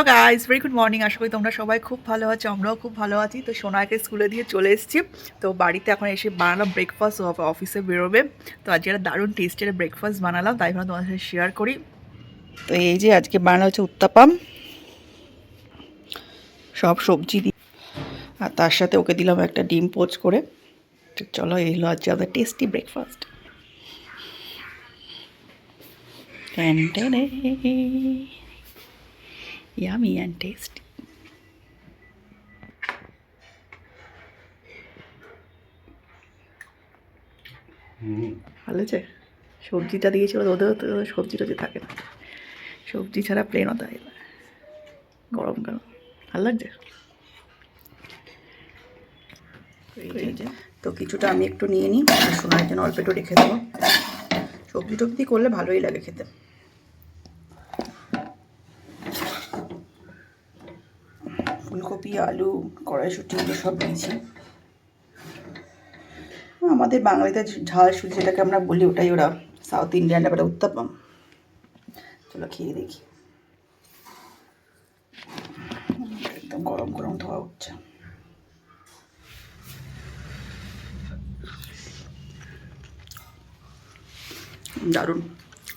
Guys, very good morning. আশা করি তোমরা সবাই খুব ভালো আছো, আমরাও খুব ভালো আছি। তো সোনাকে স্কুলে দিয়ে চলে এসেছি। তো বাড়িতে এখন এসে বানালাম ব্রেকফাস্ট, অফিসে বেরোবে। তো আজকে একটা দারুণ টেস্টের ব্রেকফাস্ট বানালাম, তাই ভাবলাম তোমাদের সাথে শেয়ার করি। তো এই যে আজকে বানানো হচ্ছে উত্তাপাম, সব সবজি দিয়ে, আর তার সাথে ওকে দিলাম একটা ডিম পোচ করে। তো চলো, এই হলো আজকে আমাদের tasty breakfast. Yummy and tasty. ভালো আছে, সবজিটা দিয়েছিল, ওদের তো সবজিটা যে থাকে না, সবজি ছাড়া প্লেনও দেয় না। গরমকাল ভালো লাগছে। তো কিছুটা আমি একটু নিয়ে নিই, সোনার জন্য অল্প একটু রেখে দেবো। সবজি টবজি করলে ভালোই লাগে খেতে। ফুলকপি, আলু, কড়াইশুঁটি এগুলো সব দিয়েছি। আমাদের বাঙালিতে ঝাল সুজি যেটাকে আমরা বলি, ওটাই ওরা সাউথ ইন্ডিয়ানরা বলে উত্তাপাম। চলো খেয়ে দেখি। একদম গরম গরম ধোয়া উঠছে। দারুণ।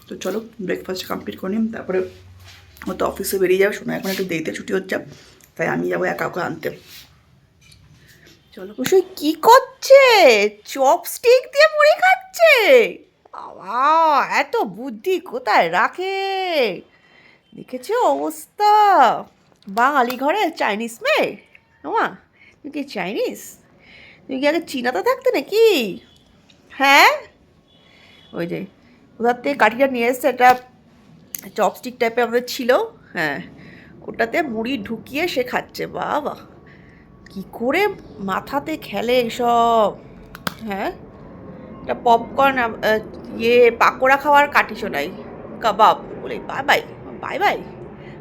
তো চলো ব্রেকফাস্ট কমপ্লিট করে নিই, তারপরে ও তো অফিসে বেরিয়ে যাবে। শোনা এখন একটু দেরিতে ছুটি হচ্ছে, তাই আমি যাবো একা ওকে আনতে। চলো। কুসুই কি করছে? চপস্টিক দিয়ে মুড়ি খাচ্ছে। বাবা, এত বুদ্ধি কোথায় রাখে দেখেছো অবস্থা। বাঙালি ঘরে চাইনিজ মেয়ে। ওমা, তুই কি চাইনিজ? তুমি কি আগে চীনাতে থাকতে নাকি? হ্যাঁ, ওই যে ওধার থেকে কাঠিটা নিয়ে এসছে, একটা চপস্টিক টাইপের আমাদের ছিল। হ্যাঁ, ওটাতে মুড়ি ঢুকিয়ে সে খাচ্ছে। বাবা, কি করে মাথাতে খেলে এসব। হ্যাঁ, এটা পপকর্ন, পাকোড়া খাওয়ার কাঠি শোনাই, কাবাব বলে বাই বাই। বাই বাই,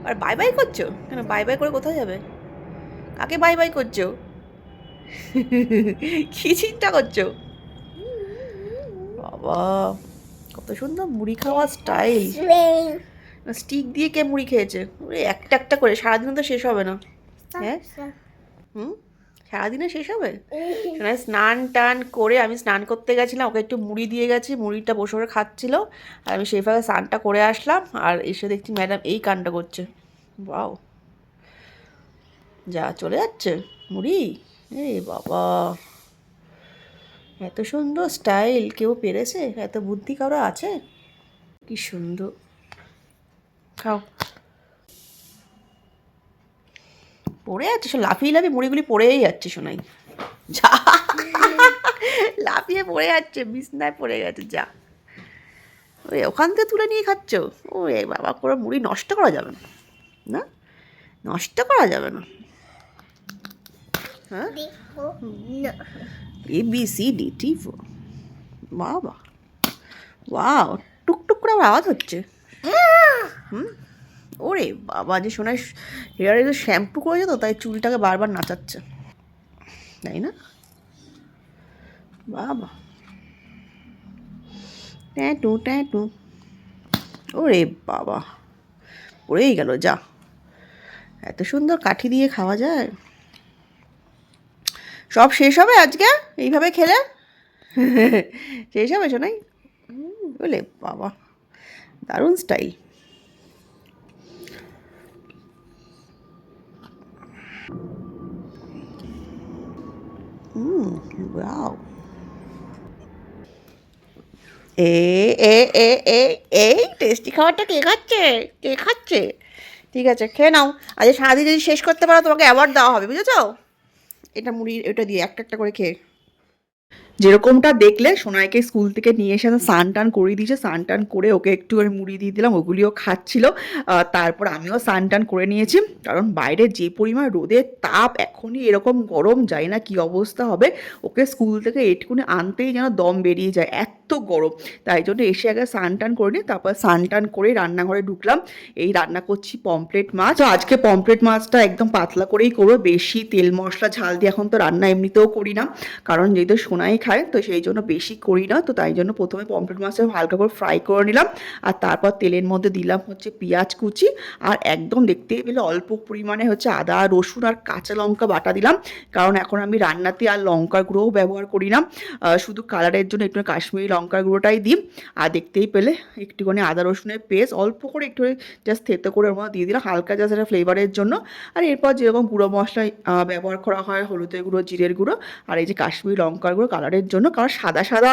আর বাই বাই করছো কেন? বাই বাই করে কোথায় যাবে? কাকে বাই বাই করছো? কি চিন্তা করছো? বাবা, কত সুন্দর মুড়ি খাওয়ার স্টাইল। স্টিক দিয়ে কে মুড়ি খেয়েছে? ওরে একটা একটা করে, সারাদিনে তো শেষ হবে না। হ্যাঁ, হুম, সারাদিনে শেষ হবে? শোনা, স্নান টান করে আমি স্নান করতে গেছিলাম, ওকে একটু মুড়ি দিয়ে গেছি, মুড়িটা বসে করে খাচ্ছিল, আর আমি সেই ফাঁকে স্নানটা করে আসলাম, আর এসে দেখছি ম্যাডাম এই কাণ্ডটা করছে। বাও, যা চলে যাচ্ছে মুড়ি। এ বাবা, এত সুন্দর স্টাইল কেউ পেরেছে? এত বুদ্ধি কারো আছে? কি সুন্দর। খাও। পড়ে যাচ্ছে, সব লাফিয়ে লাফিয়ে মুড়িগুলি পড়েই যাচ্ছে শোনাই। যা, লাফিয়ে পড়ে যাচ্ছে, বিছনায় পড়ে গেছে। যা, ওই ওখান থেকে তুলে নিয়ে খাচ্ছ? ও বাবা, করে মুড়ি নষ্ট করা যাবে না, না নষ্ট করা যাবে না। হ্যাঁ, ABCD, বাবা, ওয়াও, টুকটুক করে আবার আওয়াজ হচ্ছে। হুম, ওরে বাবা, যে শোনায় হেয়ারে যে শ্যাম্পু করেছে তো, তাই চুলটাকে বারবার নাচাচ্ছে, তাই না? বাবা, ট্যাটু ট্যাটু। ওরে বাবা, পড়েই গেল। যা, এত সুন্দর কাঠি দিয়ে খাওয়া যায়? সব শেষ হবে আজকে এইভাবে খেলে? শেষ হবে শোনাই? বলে বাবা, দারুণ স্টাইল। ওয়াও। এ এ এ এ এই টেস্টি খাবারটা কে খাচ্ছে? কে খাচ্ছে? ঠিক আছে, খেয়ে নাও। আজ সারাদিন যদি শেষ করতে পারো, তোমাকে অ্যাওয়ার্ড দেওয়া হবে, বুঝেছো? এটা মুড়ি, এটা দিয়ে একটা একটা করে খেয়ে। যেরকমটা দেখলে, সোনাইকে স্কুল থেকে নিয়ে এসে স্নান টান করে দিয়েছে। স্নান টান করে ওকে একটু করে মুড়ি দিয়ে দিলাম, ওগুলিও খাচ্ছিল। তারপর আমিও স্নান টান করে নিয়েছি, কারণ বাইরে যে পরিমাণ রোদের তাপ, এখনই এরকম গরম, যায় না কি অবস্থা হবে। ওকে স্কুল থেকে এটুকুনি আনতেই যেন দম বেরিয়ে যায়, এত গরম। তাই জন্য এসে আগে স্নান টান করে নিই, তারপর স্নান টান করে রান্নাঘরে ঢুকলাম। এই রান্না করছি পমফ্রেট মাছ। তো আজকে পমফ্রেট মাছটা একদম পাতলা করেই করবো, বেশি তেল মশলা ঝাল দিয়ে এখন তো রান্না এমনিতেও করি না, কারণ যেহেতু সোনাই খাবে খায়, তো সেই জন্য বেশি করি না। তো তাই জন্য প্রথমে পমফ্রেট মাছটা হালকা করে ফ্রাই করে নিলাম, আর তারপর তেলের মধ্যে দিলাম হচ্ছে পেঁয়াজ কুচি, আর একদম দেখতেই পেলে অল্প পরিমাণে হচ্ছে আদা রসুন আর কাঁচা লঙ্কা বাটা দিলাম, কারণ এখন আমি রান্নাতে আর লঙ্কার গুঁড়োও ব্যবহার করি না, শুধু কালারের জন্য একটু কাশ্মীরি লঙ্কার গুঁড়োটাই দিই। আর দেখতেই পেলে একটুখানি আদা রসুনের পেস্ট অল্প করে একটু জাস্ট থেতো করে ওর মধ্যে দিয়ে দিলাম হালকা, জাস্ট একটা ফ্লেভারের জন্য। আর এরপর যেরকম গুঁড়ো মশলা ব্যবহার করা হয়, হলুদের গুঁড়ো, জিরের গুঁড়ো, আর এই যে কাশ্মীরি লঙ্কার গুঁড়ো কালারের জন্য, কারণ সাদা সাদা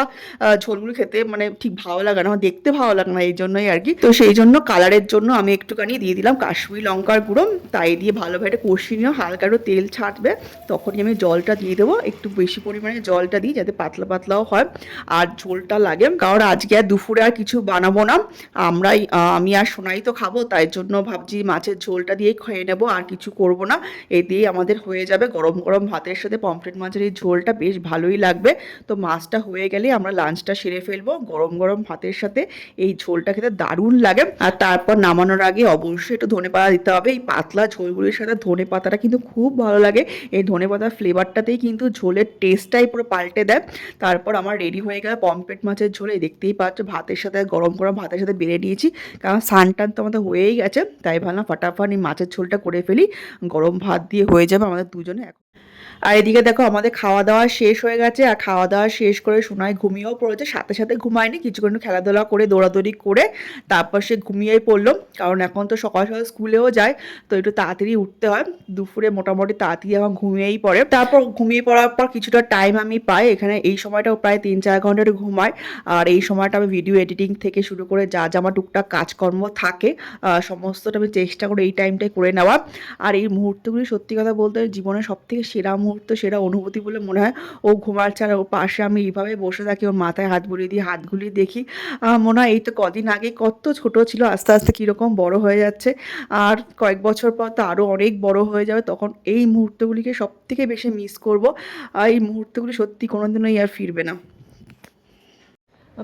ঝোলগুলো খেতে মানে ঠিক ভালো লাগে না, আমার দেখতে ভালো লাগে না, এই জন্যই আর কি। তো সেই জন্য কালারের জন্য আমি একটুখানি দিয়ে দিলাম কাশ্মীরি লঙ্কার গুঁড়ো, তাই দিয়ে ভালোভাবে কষিয়ে নিয়ে হালকা একটু তেল ছাড়বে, তখনই আমি জলটা দিয়ে দেবো। একটু বেশি পরিমাণে জলটা দিই যাতে পাতলা পাতলাও হয় আর ঝোলটা লাগে, কারণ আজকে আর দুপুরে আর কিছু বানাবো না, আমি আর সোনাই তো খাবো, তাই জন্য ভাবছি মাছের ঝোলটা দিয়েই খেয়ে নেবো, আর কিছু করব না, এই দিয়েই আমাদের হয়ে যাবে। গরম গরম ভাতের সাথে পমফ্রেট মাছের এই ঝোলটা বেশ ভালোই লাগবে। তো মাছটা হয়ে গেলে আমরা লাঞ্চটা সেরে ফেলবো, গরম গরম ভাতের সাথে এই ঝোলটা খেতে দারুণ লাগে। আর তারপর নামানোর আগে অবশ্যই একটু ধনেপাতা দিতে হবে, এই পাতলা ঝোলগুলির সাথে ধনেপাতাটা কিন্তু খুব ভালো লাগে, এই ধনেপাতার ফ্লেভারটাতেই কিন্তু ঝোলের টেস্টটাই পুরো পাল্টে দেয়। তারপর আমার রেডি হয়ে গেল পমফ্রেট মাছের ঝোল, এই দেখতেই পাচ্ছ ভাতের সাথে, গরম গরম ভাতের সাথে বেড়ে নিয়েছি, কারণ সানটান তো আমাদের হয়েই গেছে, তাই ভাবলাম ফাটাফাট এই মাছের ঝোলটা করে ফেলি, গরম ভাত দিয়ে হয়ে যাবে আমাদের দুজনে। আর এদিকে দেখো আমাদের খাওয়া দাওয়া শেষ হয়ে গেছে, আর খাওয়া দাওয়া শেষ করে সোনাই ঘুমিয়েও পড়েছে, সাথে সাথে ঘুমায়নি, কিছুক্ষণ খেলাধুলা করে দৌড়াদৌড়ি করে তারপর সে ঘুমিয়েই পড়লো, কারণ এখন তো সকাল সকাল স্কুলেও যায়, তো একটু তাড়াতাড়ি উঠতে হয়, দুপুরে মোটামুটি তাড়াতাড়ি এখন ঘুমিয়েই পড়ে। তারপর ঘুমিয়ে পড়ার পর কিছুটা টাইম আমি পাই এখানে, এই সময়টাও প্রায় 3-4 ঘন্টা ঘুমায়, আর এই সময়টা আমি ভিডিও এডিটিং থেকে শুরু করে যা যা আমার টুকটাক কাজকর্ম থাকে সমস্তটা আমি চেষ্টা করি এই টাইমটাই করে নেওয়া। আর এই মুহূর্তগুলি সত্যি কথা বলতে জীবনের সবথেকে সেরা মুহূর্ত, সেরা অনুভূতি বলে মনে হয়। ও ঘুমাচ্ছে আর ওর পাশে আমি এইভাবে বসে থাকি, ওর মাথায় হাত বুলিয়ে দিই, হাতগুলি দেখি, মনে হয় এই তো কদিন আগে কত ছোট ছিল, আস্তে আস্তে কীরকম বড় হয়ে যাচ্ছে, আর কয়েক বছর পর তো আরও অনেক বড় হয়ে যাবে, তখন এই মুহূর্তগুলিকে সব থেকে বেশি মিস করব, আর এই মুহূর্তগুলি সত্যি কোনোদিনই আর ফিরবে না।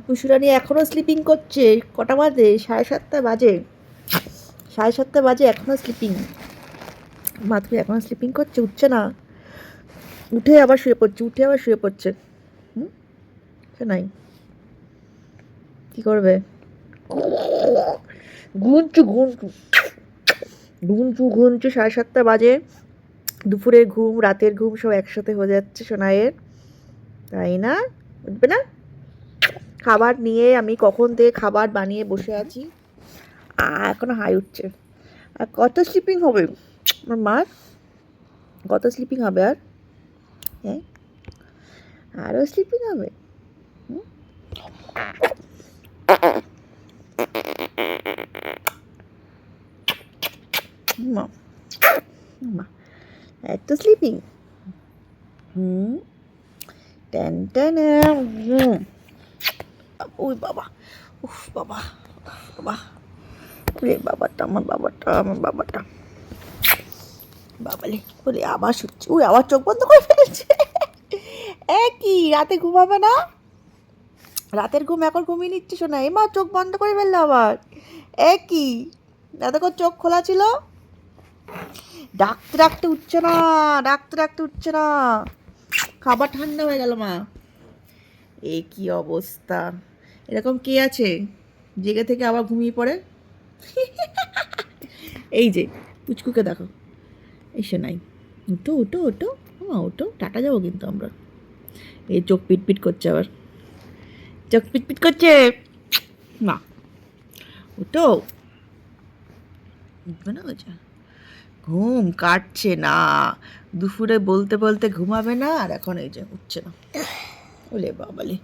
পুষুরানি এখনও স্লিপিং করছে, কটা বাজে? 7:30 বাজে, 7:30 বাজে, এখনও স্লিপিং। মাধুরী এখনও স্লিপিং করছে, উঠছে না, উঠে আবার শুয়ে পড়ছে, সে নাই, কী করবে? ঘুমচু 7:30 বাজে, দুপুরের ঘুম রাতের ঘুম সব একসাথে হয়ে যাচ্ছে সোনাইয়ের, তাই না? উঠবে না? খাবার নিয়ে আমি কখন থেকে খাবার বানিয়ে বসে আছি, এখনো হাই উঠছে। আর কত স্লিপিং হবে আমার মার? কত স্লিপিং হবে আর? হ্যাঁ, আরও স্লিপিং হবে? মা মা এত স্লিপিং? টেন ওই বাবা, উফ বাবা, বাবা রে, আমার বাবাটা বাবালে, বলে আবার শুচ্ছে, ওই আবার চোখ বন্ধ করে ফেলছে। কি রাতে ঘুমাবে না? রাতের ঘুম এখন ঘুমিয়ে নিচ্ছে শোনা, মা চোখ বন্ধ করে ফেললো আবার। কি এতক্ষণ চোখ খোলা ছিল? ডাকতে উঠছে না, খাবার ঠান্ডা হয়ে গেল মা। কি অবস্থা, এরকম কে আছে জেগে থেকে আবার ঘুমিয়ে পড়ে? এই যে পুচকুকে দেখো, এসে নাই, ওটো টাটা যাবো কিন্তু আমরা। এই চোখ পিটপিট করছে, আবার চোখ পিটপিট করছে, না ওটো উঠবে না, ওইটা ঘুম কাটছে না, দুপুরে বলতে বলতে ঘুমাবে না, আর এখন এই যে উঠছে না। ওলে বাবালে,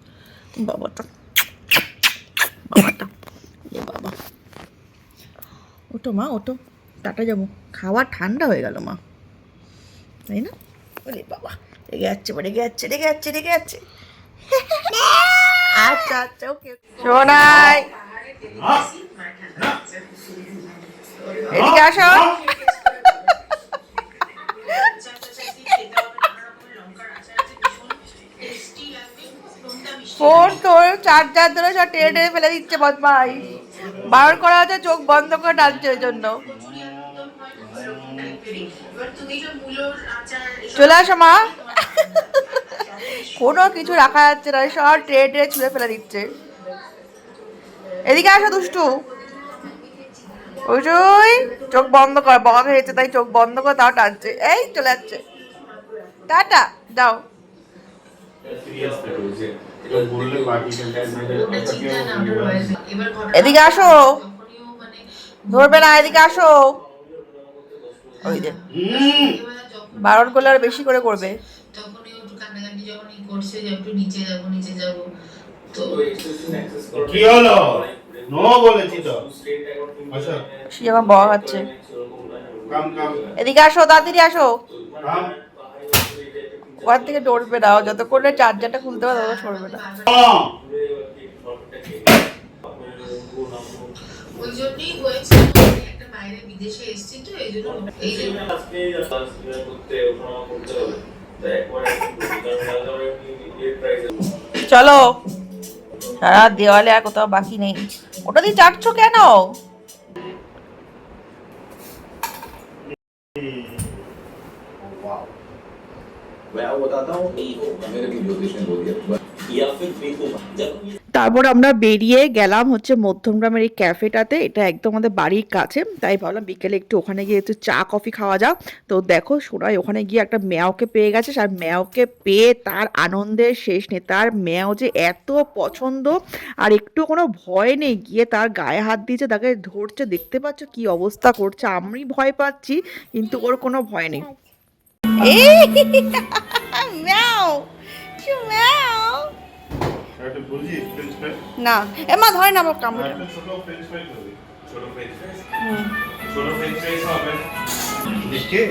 বাবাটা বাবা, ওটো মা, ওটো টাটা যাবো, খাওয়া ঠান্ডা হয়ে গেল মা, তাই না? ওলে বাবা, রেগে যাচ্ছে। আচ্ছা ওকে শোনাই, এদিকে আসো। ফোন তোর চার্জার ধরে সব টেনে ফেলে দিচ্ছে বদমাই, বার করা হচ্ছে, চোখ বন্ধ করে টানছে ওই জন্য। চলে আসো মা, কোনো কিছু রাখা যাচ্ছে না, সব ট্রে ট্রে ছুঁড়ে ফেলে দিচ্ছে। এদিকে আসো দুষ্টু। ওই চোখ বন্ধ কর, বন্ধ হয়েছে তাই চোখ বন্ধ কর, তাও টানছে, এই চলে যাচ্ছে। টাটা যাও। এদিকে আসো, ধরবে না, এদিকে আসো। ওই যে বারণ করলে আর বেশি করে করবে। তখনই একটু কান্নাকাটি যখন করছে যে একটু নিচে যাবো নিচে যাবো, তো কি হলো? নো বলেছি তো। আচ্ছা সে যখন বড় হচ্ছে। কাম কাম এদিকে আসো, তাড়াতাড়ি আসো। কাম ওখান থেকে ডরবে না, যতক্ষণ না চার্জারটা খুলতে পারে ততক্ষণ সরবে না। ওই জন্যই হয়েছে, একটা বাইরে বিদেশে এসেছি তো এই জন্য চলো, সারা দেওয়ালে আর কোথাও বাকি নেই। ওটা দিয়ে চাটছো কেন? मैं आपको बताता हूँ नहीं होगा, मेरे को ज्योतिष ने बोल दिया या फिर देखूंगा जब ये তারপর আমরা বেরিয়ে গেলাম হচ্ছে মধ্যমগ্রামের এই ক্যাফেটাতে। এটা একদম আমাদের বাড়ির কাছে, তাই ভাবলাম বিকেলে একটু ওখানে গিয়ে একটু চা কফি খাওয়া যাক। তো দেখো সোনাই ওখানে গিয়ে একটা ম্যাওকে পেয়ে গেছে, আর ম্যাওকে পেয়ে তার আনন্দের শেষ নেই। তার ম্যাও যে এত পছন্দ, আর একটু কোনো ভয় নেই, গিয়ে তার গায়ে হাত দিয়েছে, তাকে ধরছে, দেখতে পাচ্ছ কি অবস্থা করছে। আমি ভয় পাচ্ছি কিন্তু ওর কোনো ভয় নেই। এই ম্যাও ম্যাও। একটা বুঝি ফ্রেঞ্চ ফ্রাই না এমা ধরে না, আবার কামড়ে। একটা ছোট ফ্রেঞ্চ ফ্রাই করবে ছোট ফ্রেঞ্চ ফ্রাই ছোট ফ্রেঞ্চ ফ্রাই হবে দেখে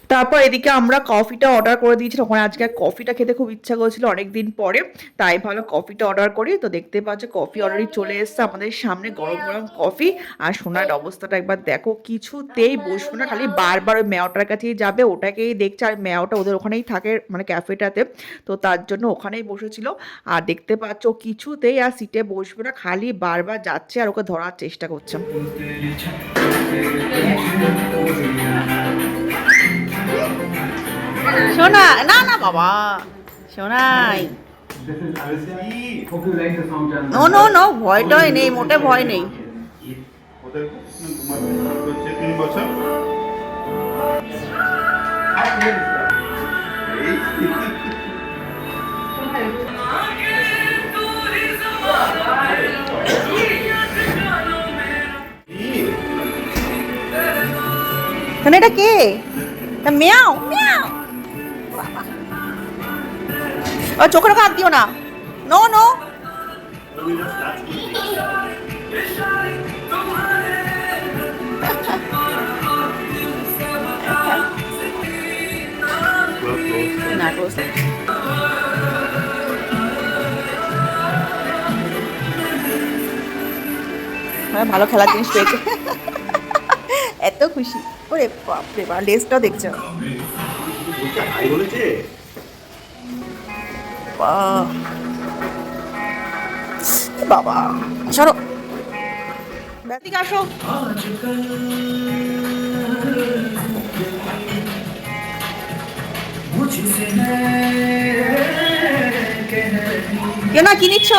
তারপর এদিকে আমরা কফিটা অর্ডার করে দিয়েছিলাম। ওখানে আজকে কফিটা খেতে খুব ইচ্ছা করেছিল অনেকদিন পরে, তাই ভালো কফিটা অর্ডার করি। তো দেখতে পাচ্ছ কফি অলরেডি চলে এসছে আমাদের সামনে, গরম গরম কফি। আর সোনার অবস্থাটা একবার দেখো, কিছুতেই বসবো না, খালি বারবার ওই ম্যাওটার কাছেই যাবে, ওটাকেই দেখছে। আর ম্যাওটা ওদের ওখানেই থাকে মানে ক্যাফেটাতে, তো তার জন্য ওখানেই বসেছিল। আর দেখতে পাচ্ছ ও কিছুতেই আর সিটে বসবে না, খালি বারবার যাচ্ছে আর ওকে ধরার চেষ্টা করছে। সোনা না না বাবা, সোনাই নো নো নো, ভয় টয় নেই, মোটে ভয় নেই। ওদের হচ্ছে 3 বছর মানে এটা কে? Miao Miao. চোখের হাত দিও না, নো নো। না close নেই। ভালো খেলার জিনিস পেয়েছে, এত খুশি। ওরে বাপরে বাপ, লেজটাও দেখছো। বাবা সরো, ব্যাটিক আসো। কেউ না, কি নিচ্ছ?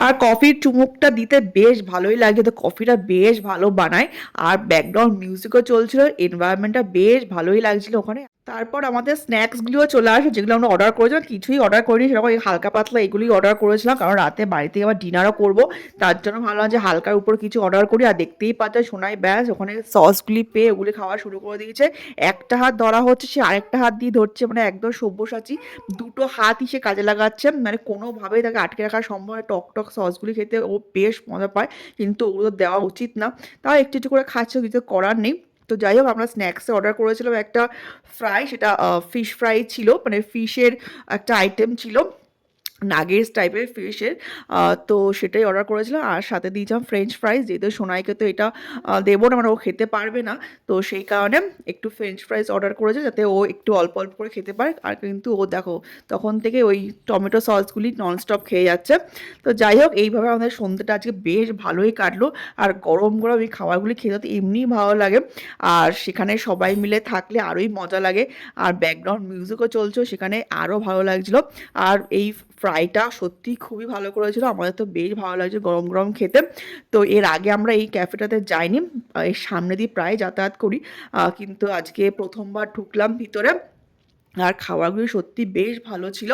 আর কফির চুমুকটা দিতে বেশ ভালোই লাগে, তো কফিটা বেশ ভালো বানায়। আর ব্যাকগ্রাউন্ড মিউজিকও চলছিল, এনভায়রনমেন্টটা বেশ ভালোই লাগছিল ওখানে। তারপর আমাদের স্ন্যাক্সগুলিও চলে আসে, যেগুলো আমরা অর্ডার করেছিলাম। কিছুই অর্ডার করিনি সেরকম, এই হালকা পাতলা এগুলোই অর্ডার করেছিলাম, কারণ রাতে বাড়িতে আবার ডিনারও করবো, তার জন্য ভাবলাম যে হালকার উপর কিছু অর্ডার করি। আর দেখতেই পাচ্ছ সোনাই ব্যাস ওখানে সসগুলি পেয়ে ওগুলি খাওয়া শুরু করে দিয়েছে। একটা হাত ধরা হচ্ছে, সে আরেকটা হাত দিয়ে ধরছে, মানে একদম সব্যসাচী। দুটো হাতই সে কাজে লাগাচ্ছে, মানে কোনোভাবেই তাকে আটকে রাখা সম্ভব নয়। টক টক সসগুলি খেতে ও বেশ মজা পায়, কিন্তু ওগুলো দেওয়া উচিত না। তাও একটু একটু করে খাচ্ছে, কিছু করার নেই। তো যাই হোক আমরা স্ন্যাক্সে অর্ডার করেছিলাম একটা ফ্রাই, সেটা ফিশ ফ্রাই ছিল, মানে ফিশের একটা আইটেম ছিল, নাগেটস টাইপের ফিশের। তো সেটাই অর্ডার করেছিলাম, আর সাথে দিয়েছিলাম ফ্রেঞ্চ ফ্রাইজ, যেহেতু সোনাইকে তো এটা দেবো না, মানে ও খেতে পারবে না, তো সেই কারণে একটু ফ্রেঞ্চ ফ্রাইজ অর্ডার করেছে যাতে ও একটু অল্প অল্প করে খেতে পারে। আর কিন্তু ও দেখো তখন থেকে ওই টমেটো সসগুলি ননস্টপ খেয়ে যাচ্ছে। তো যাই হোক এইভাবে আমাদের সন্ধ্যেটা আজকে বেশ ভালোই কাটলো। আর গরম গরম এই খাবারগুলি খেতে তো এমনিই ভালো লাগে, আর সেখানে সবাই মিলে থাকলে আরোই মজা লাগে, আর ব্যাকগ্রাউন্ড মিউজিকও চলছে সেখানে, আরও ভালো লাগছিলো। আর এই ফ্রাইটা সত্যি খুবই ভালো করেছিল, আমাদের তো বেশ ভালো লাগছে গরম গরম খেতে। তো এর আগে আমরা এই ক্যাফেটাতে যাইনি, এর সামনে দিয়ে প্রায় যাতায়াত করি, কিন্তু আজকে প্রথমবার ঢুকলাম ভিতরে। আর খাবারগুলো সত্যি বেশ ভালো ছিল।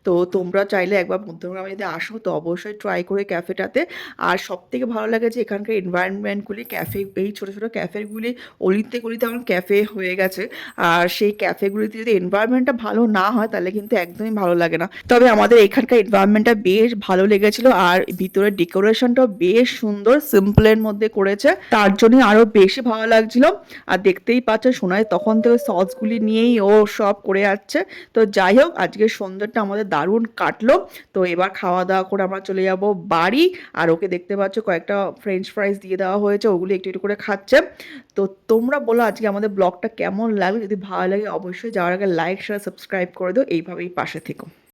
তো তোমরা চাইলে একবার মধ্যমগ্রামে যদি আসো তো অবশ্যই ট্রাই করে ক্যাফেটাতে। আর সবথেকে ভালো লাগে যে এখানকার এনভায়রনমেন্টগুলি, ক্যাফে, এই ছোটো ছোটো ক্যাফেগুলি অলিতে গলিতে আমার ক্যাফে হয়ে গেছে। আর সেই ক্যাফেগুলিতে যদি এনভায়রনমেন্টটা ভালো না হয় তাহলে কিন্তু একদমই ভালো লাগে না। তবে আমাদের এখানকার এনভায়রনমেন্টটা বেশ ভালো লেগেছিলো, আর ভিতরের ডেকোরেশনটাও বেশ সুন্দর, সিম্পলের মধ্যে করেছে, তার জন্যই আরও বেশি ভালো লাগছিলো। আর দেখতেই পাচ্ছ সোনাই তখন থেকে সসগুলি নিয়েই ও সব করে যাচ্ছে। তো যাই হোক আজকের সন্ধ্যাটা আমাদের দারুণ কাটলো। তো এবার খাওয়া দাওয়া করে আমরা চলে যাব বাড়ি। আর ওকে দেখতে পাচ্ছ কয়েকটা ফ্রেঞ্চ ফ্রাইজ দিয়ে দেওয়া হয়েছে, ওগুলি একটু একটু করে খাচ্ছে। তো তোমরা বলো আজকে আমাদের ব্লগটা কেমন লাগবে, যদি ভালো লাগে অবশ্যই যাওয়ার আগে লাইক শেয়ার সাবস্ক্রাইব করে দিও, এইভাবেই পাশে থেকো।